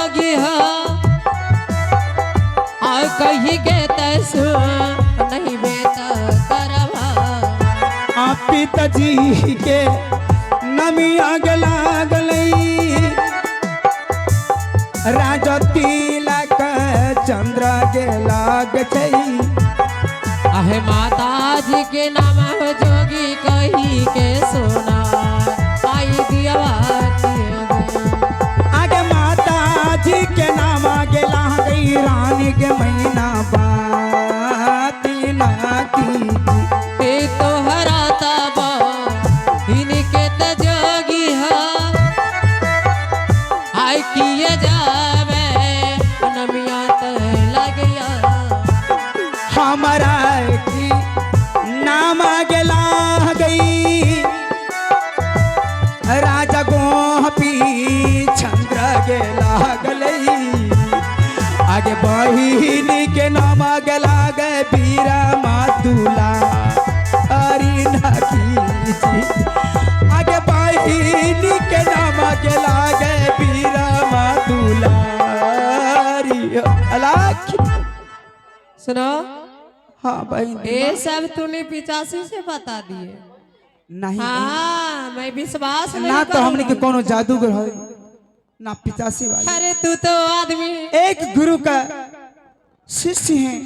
जोगी हो और कही के तसु नहीं बेत करवा पिताजी के नमी आग लागलई राजा तिलक चंद्र के लाग छई आहे माता जी के नाम जोगी कही के सोना आई दिया आगे माता जी के नाम आगे लागई रानी के महीना बाती ना की तो हराता बा इनके त जोगी है आई किए जावे नमिया त लगया हमारा की नाम आगे गई राजा गोपी चंद्र के लागलई आगे बहिन के नाम आगे लागे बीरा मातुला हरी नकी आगे बहिन के नाम आगे लागे बीरा मातुला अलग सुनो हाँ बहन ये सब तूने 85 से बता दिए नहीं हाँ मैं विश्वास नहीं ना तो हमने के कोनो जादूगर है ना 85 वाले अरे तू तो आदमी एक गुरु का शिष्य हैं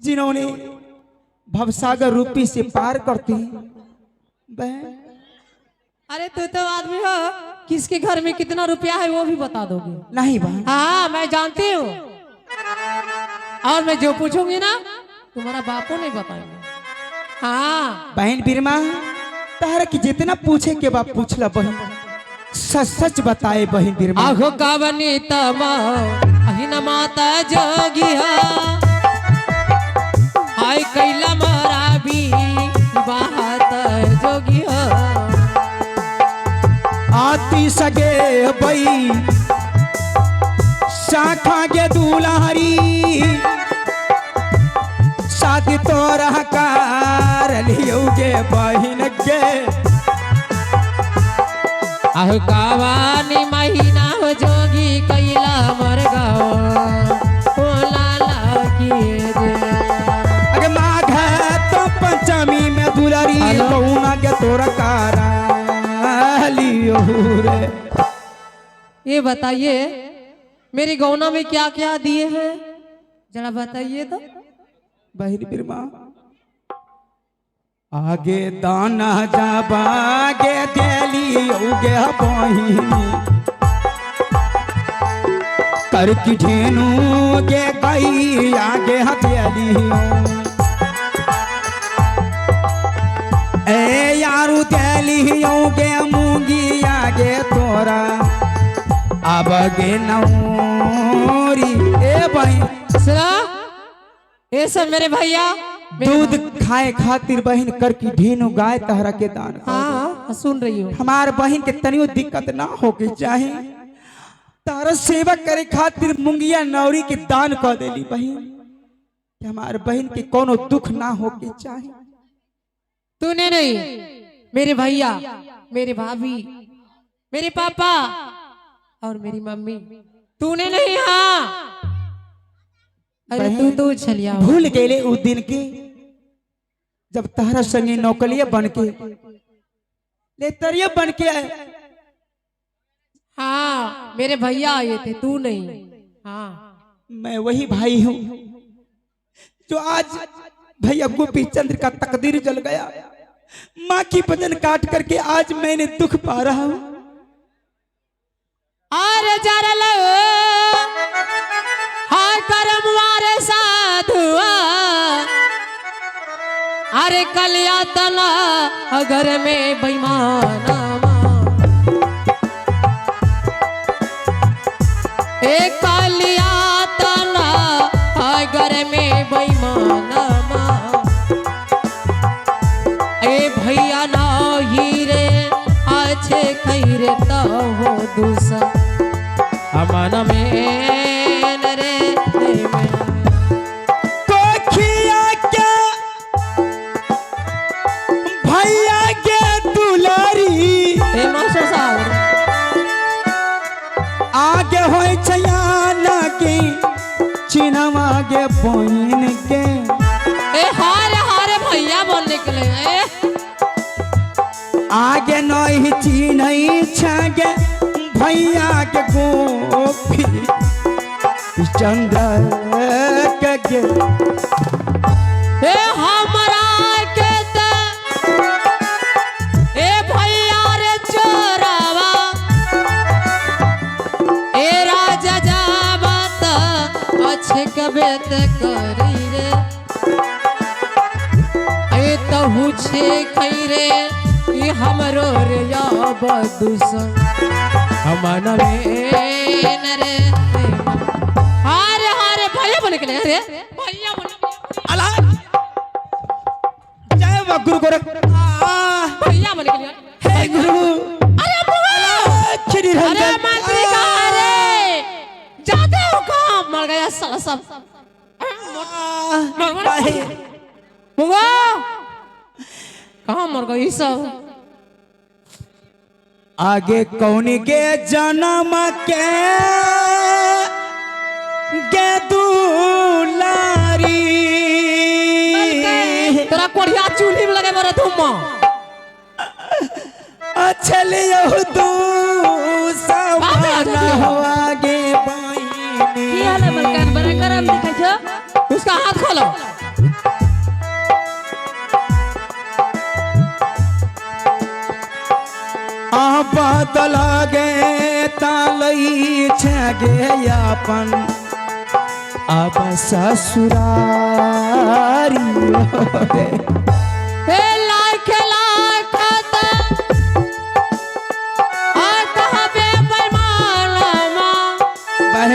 जिन्होंने भवसागर रूपी से पार करते हैं बहन अरे तू तो आदमी हो किसके घर में कितना रुपया है वो भी बता दोगे नहीं बहन हाँ मैं जानती हूँ और मैं जो पूछूंगी ना तुम्हारा बापू नहीं बताएंगे हाँ बहन बिरमा तारा की जितना पूछे के बाद पूछला बहन सच सच बताए बहन बिरमा आहो कावनी तमा अहिन माता जोगी है हाय कैला मारा भी बात जोगी है आती सगे बई शाखा के दुलारी शादी तोरा कार लियोगे बहिन के आह कावानी महीना हो जोगी कैला मर गाओ ओ लाला किए जे अगे माघ तो पंचमी में दुलारी कौना के तोरा कारा लियो रे ये बताइए मेरी गौना में क्या क्या दिए हैं जरा बताइए तो बहिन बिरमा आगे दाना जाबागे देली उगे बहिनी कर की ढेनू गे गई आगे हथेली ए यारू देली गे मूंगी आगे तोरा अब गे नौरी ए बहिन सुना ये सब मेरे भैया दूध खाए खातिर बहन कर की ढेनू गाय तहरा के दान हाँ सुन रही हूँ हमार बहन के तनियो दिक्कत ना होके चाहे तारा सेवा करे खातिर मुंगिया नौरी के दान कर देली बहन कि हमार बहन के कोनो दुख ना होके चाहे तूने नहीं मेरे भैया मेरे भाभी मेरे पापा और मेरी मम्मी तूने नहीं हाँ अरे तू तो छलिया भूल गेले उस दिन के जब तारा संगे नौकलिया बन के ले तरिया बन के आए हाँ मेरे भैया आए थे तू नहीं हाँ मैं वही भाई हूँ जो आज भैया गोपी चंद्र का तकदीर जल गया माँ की बदन काट करके आज मैंने दुख पा रहा हूँ अरे जरा लो हाय करम वारे साधुआ अरे कलिया तना अगर में बेईमाना एक कलिया तना अगर में बेईमाना ए भैया ना ही रे अच्छे खैरे तो हो दूसरा अमन में आगे हो चयाना की चिन्ह आगे बहन के ए हारे हारे भैया बोलने के लिए आगे नहीं चिन्ह छागे भैया के गोपी चंद्र के ए हमरा के ते ए भैया रे चोरावा ए राजा जावत अच्छे कबे ते करी रे ए तहु छे खई रे ई हमरो रे या बदुसन हमन में रे हारे हारे भैया बोले के रे भैया बोले अला जय बाबा गुरु गोरख भैया बोले के लिए हे गुरु अरे बुआ खिरी अरे मंत्री कहाँ रे जाते हो कहाँ मर गया साला सब बुआ कहाँ मर गई सब आगे कौन के जन्म के दुलारी तेरा कोढ़िया चूल्ही में लगे मरे तुम चले तू सवाना हो आगे बाईनी की हाल है बलकान बड़ा गरम दिखै छ उसका हाथ खोलो बदल गे तालई छगे अपन अब ससुरारी हे लाख लाख आ कहाँ बे बैमानमा बहन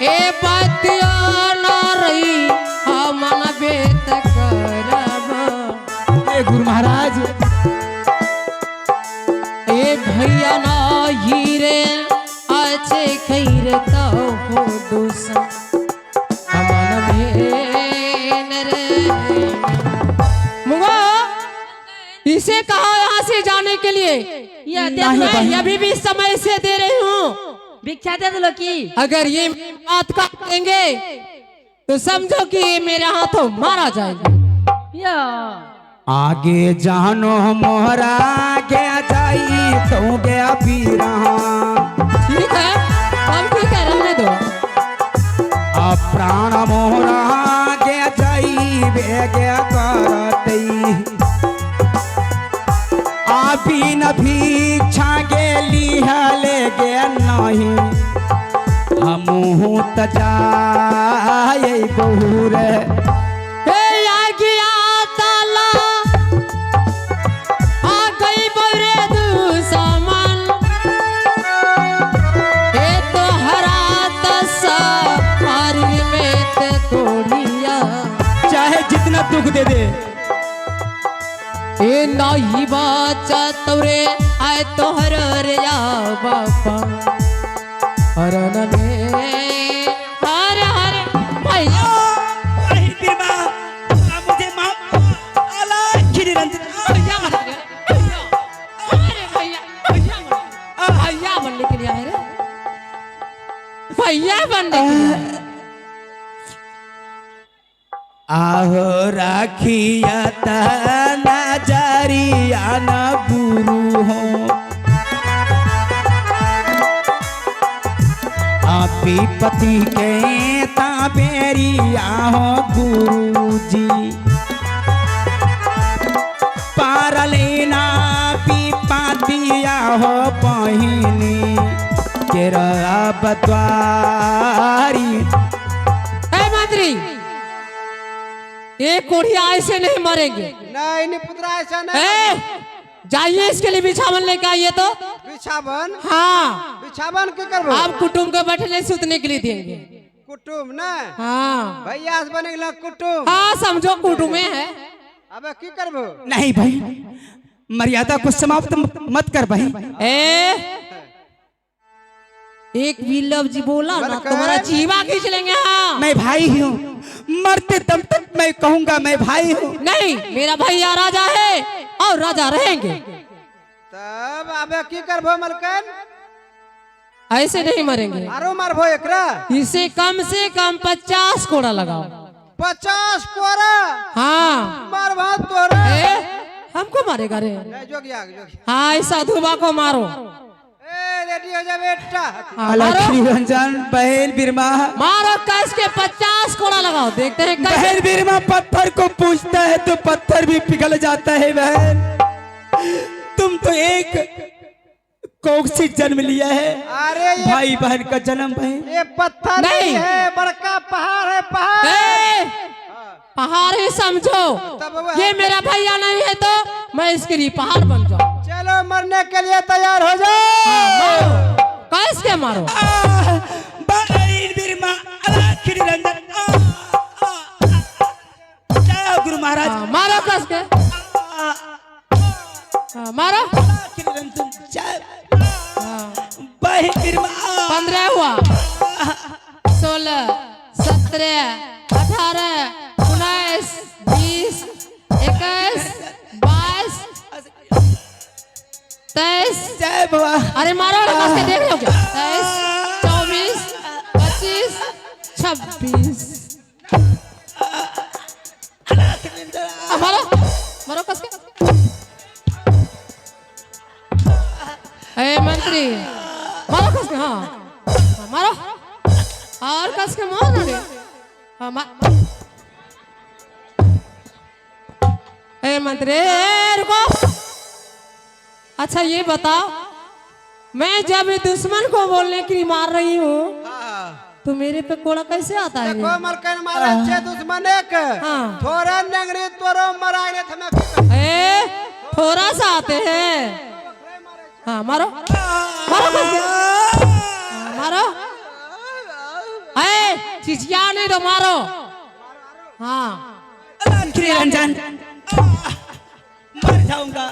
ए बतिया न रही हमन बेत करब हे गुरु महाराज ए भैया ना हीरे अच्छे खैर तो हो दूसरा हमन में रे मुंगो इसे कहा यहाँ से जाने के लिए या दे नहीं मैं बहन। अभी भी समय से दे रही हूँ भिक्षा दे दलो की अगर ये बात कर देंगे तो समझो कि ये मेरे हाथों मारा जाएगा या आगे जानो मोहरा के जाई तो गया पीरा ठीक है अब ठीक है रहने दो प्राण मोहरा के जाई बेगे करतई आपी न भिक्षा गेली हले गे नहीं हमहू त जाए बहु रे हे आ गया ताला आ गई बोरे दुश्मन ए तो हरा तसा पारी में ते तोड़िया चाहे जितना दुख दे दे ए नहीं बाचा तोरे आए तो हर रे या बापा हरन में हर हर भैया मुझे माफ अला खिरी रंजन भैया बन गया भैया अरे भैया भैया बनने के लिए आए रे भैया बनने के लिए आहो राखिया तना जरिया न गुरु हो आपी पति के ताबेरिया हो गुरु जी पार लेना पी पातिया हो बहिनी केरा बद्वारी ए मंत्री ये कोढ़िया ऐसे नहीं मरेंगे नहीं पुत्रा ऐसा नहीं ए जाइए इसके लिए बिछावन लेके आइए तो बिछावन हाँ बिछावन की करबो आप कुटुंब को बैठने सुतने के लिए देंगे कुटुम ना हाँ भैया से बनेला कुटुम हाँ समझो कुटुंब में है अबे की करबो नहीं भाई मर्यादा को समाप्त मत कर भाई ए एक भी लफ्ज बोला ना बलकर। तुम्हारा जीवा खींच लेंगे हाँ मैं भाई हूँ मरते दम तक मैं कहूंगा मैं भाई हूँ नहीं मेरा भैया राजा है और राजा रहेंगे तब अबे की करबो मलकन ऐसे नहीं मरेंगे, आरो मारबो एकरा इसे कम से कम 50 कोड़ा लगाओ। 50 कोरा हाँ मारबा तोरा ए, हमको मारेगा रे? नहीं जोगिया जोगिया हाँ इस साधुबा को मारो। ए रेडी हो जा बेटा हाँ, मारो अलग रंजन बहन बिरमा मारो कस के 50 कोड़ा लगाओ, देखते हैं कैसे। बहन बिरमा पत्थर को पूछता है तो पत्थर भी पिघल जाता है बहन। तुम तो एक कोख से जन्म लिया है, अरे ये भाई बहन का जन्म बहन। ये पत्थर नहीं। नहीं है, बड़का पहाड़ है पहाड़। ए, पहाड़ ही समझो, तब वो ये मेरा भैया नहीं है तो मैं इसके लिए पहाड़ बन जाऊं। चलो मरने के लिए तैयार हो जाओ। मारो कैस के मारो। बहन बिरमा अलग रंजन जय हो गुरु महाराज। हाँ, मारो कस के। हाँ, मारो। रंजन जय बहन बिरमा 15 हुआ, 16, 17, 18, 19, 20, 21, 22, 23। जय बाबा। अरे मारो ना कस के, देख लो क्या। 23, 24, 25, 26। मारो मारो कस के। ए मंत्री मारो कस के। हाँ हाँ, मारो और कस के मार ना रे। हाँ मार। ए मंत्री रुको। अच्छा ये बताओ, मैं जब दुश्मन को बोलने के लिए मार रही हूँ तो मेरे पे कोड़ा कैसे आता है? देखो मलकन मारे छे दुश्मन एक हाँ। थोड़ा नंगरी तोरो मराए थमे। ए थोड़ा सा आते हैं। हाँ मारो मारो कस के। हाँ, मारो। ए चिचिया नहीं तो मारो। हाँ रंजन मर जाऊंगा।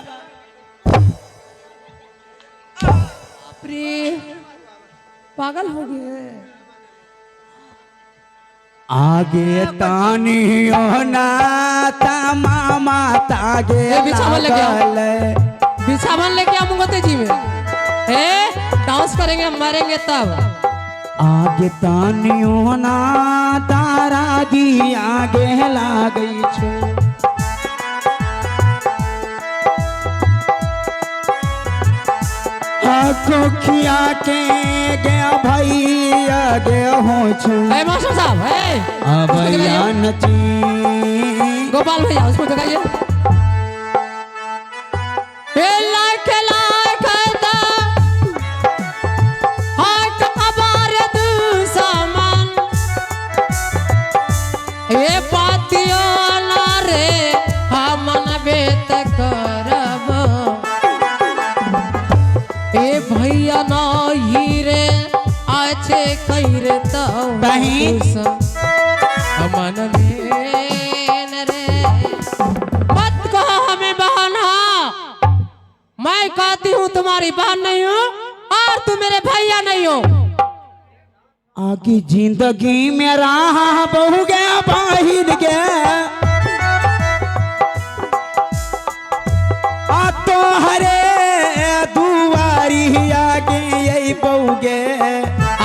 प्रे पागल हो गए। आगे तानी ना मामा तागे ए, बिछावन लेके आओ। बिछावन लेके आऊंगा तेजी में। ए डांस करेंगे मरेंगे तब। आगे तानी ना तारा दी आगे लागई छो। कोखिया के गया भैया गया हो छो। ए मास्टर साहब ए अब या नची गोपाल भैया उसको जगाइए। ए लाख लाख दा हाथ अबार दुश्मन ए पातियो ना रे हमन बेत करब। ए भैया ना हीरे आछे खैरे तो बहन। हमन में रे मत कहो हमें बहना। मैं कहती हूँ तुम्हारी बहन नहीं हूँ और तुम मेरे भैया नहीं हो। आगे जिंदगी में राह बहु गया बाहिर गया आ तो हरे दुआरी आगे यही बहुगे।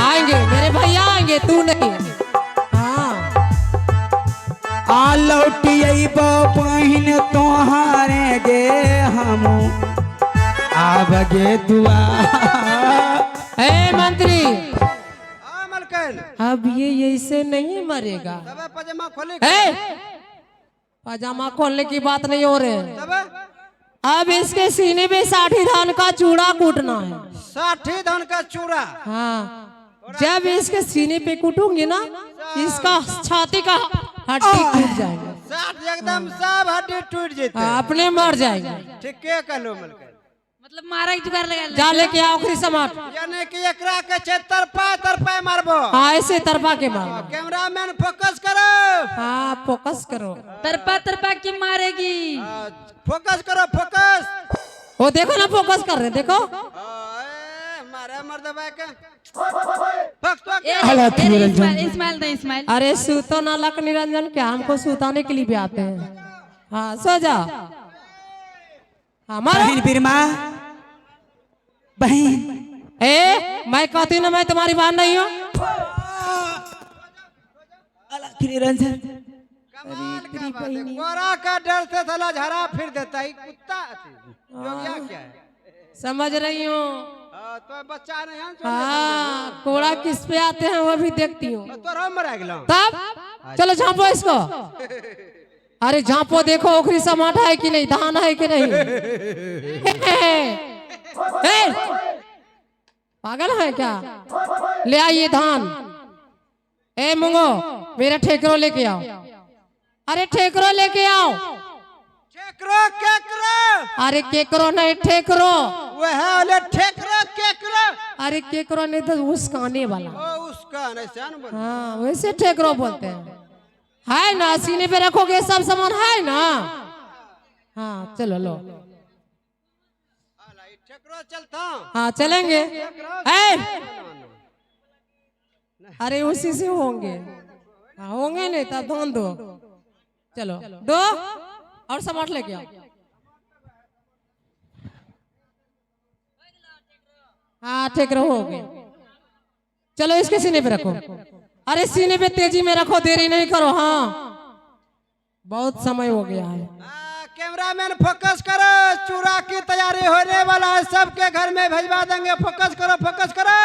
आएंगे मेरे भैया आएंगे, तू नहीं। हाँ आ लौटी यही बहन तोहारे गे हम आब गे दुआ। ए मंत्री हां मलकन अब ये ऐसे नहीं मरेगा। तब पजामा खोले ए पजामा खोलने की बात नहीं हो रही है। तब अब इसके सीने पे 60 धान का चूड़ा कूटना है। 60 धन का चूड़ा। हाँ जब इसके सीने पे कूटूंगी ना इसका छाती का हड्डी टूट जाएगा। 60 एकदम सब हड्डी टूट जेते। हाँ, अपने मर जाएंगे। ठीक है कहलो मलकन। मतलब मारा की जुगाड़ लगा जा लेके आओ आखिरी सामान। यानी कि एकरा के छे तरपा मारबो। हाँ ऐसे तरपा के मारो। कैमरामैन फोकस करो। हाँ फोकस करो। तरपा तरपा की मारेगी। फोकस करो फोकस। वो देखो ना फोकस कर रहे देखो। मारे मर दबा के फक फक। इस्माइल नहीं इस्माइल। अरे सूतो ना लक निरंजन क्या हमको सुताने के लिए भी आते हैं। हाँ सो जा। हाँ मारो। बहन बिरमा बहन ए मैं कहती हूँ ना मैं तुम्हारी बात नहीं हूँ। अलग निरंजन कमाल का बात है, कोरा का डर से साला झरा फिर देता है कुत्ता। योगिया क्या है? समझ रही हूँ। तो बच्चा नहीं है, हाँ कोड़ा किस पे आते हैं वो भी देखती हूँ। तो हम मरा गेलो। तब चलो झांपो इसको। अरे झांपो देखो ओखरी समाटा है कि नहीं, धान है कि नहीं। ए, पागल है क्या? ले आइए धान। ए मुंगो मेरा ठेकरो लेके आओ। अरे ठेकरो लेके आओ। ठेकरो केकरो, अरे केकरो नहीं ठेकरो। वह वाले ठेकरो केकरो। अरे केकरो नहीं तो उसकाने वाला। ओ उसका नहीं सान बोल। हाँ वैसे ठेकरो बोलते हैं। है ना सीने पे रखोगे सब सामान है ना। हाँ चलो लो। ठेकरो चलता। हाँ चलेंगे। अरे उसी से होंगे। हाँ होंगे नहीं तब धान दो। चलो दो और सामान लेके आओ। हाँ ठेकरो हो गए। चलो इसके सीने पे रखो। अरे सीने पे तेजी में रखो, देरी नहीं करो। हाँ बहुत समय हो गया है। कैमरामैन फोकस करो, चूड़ा की तैयारी होने वाला है, सबके घर में भेजवा देंगे। फोकस करो फोकस करो।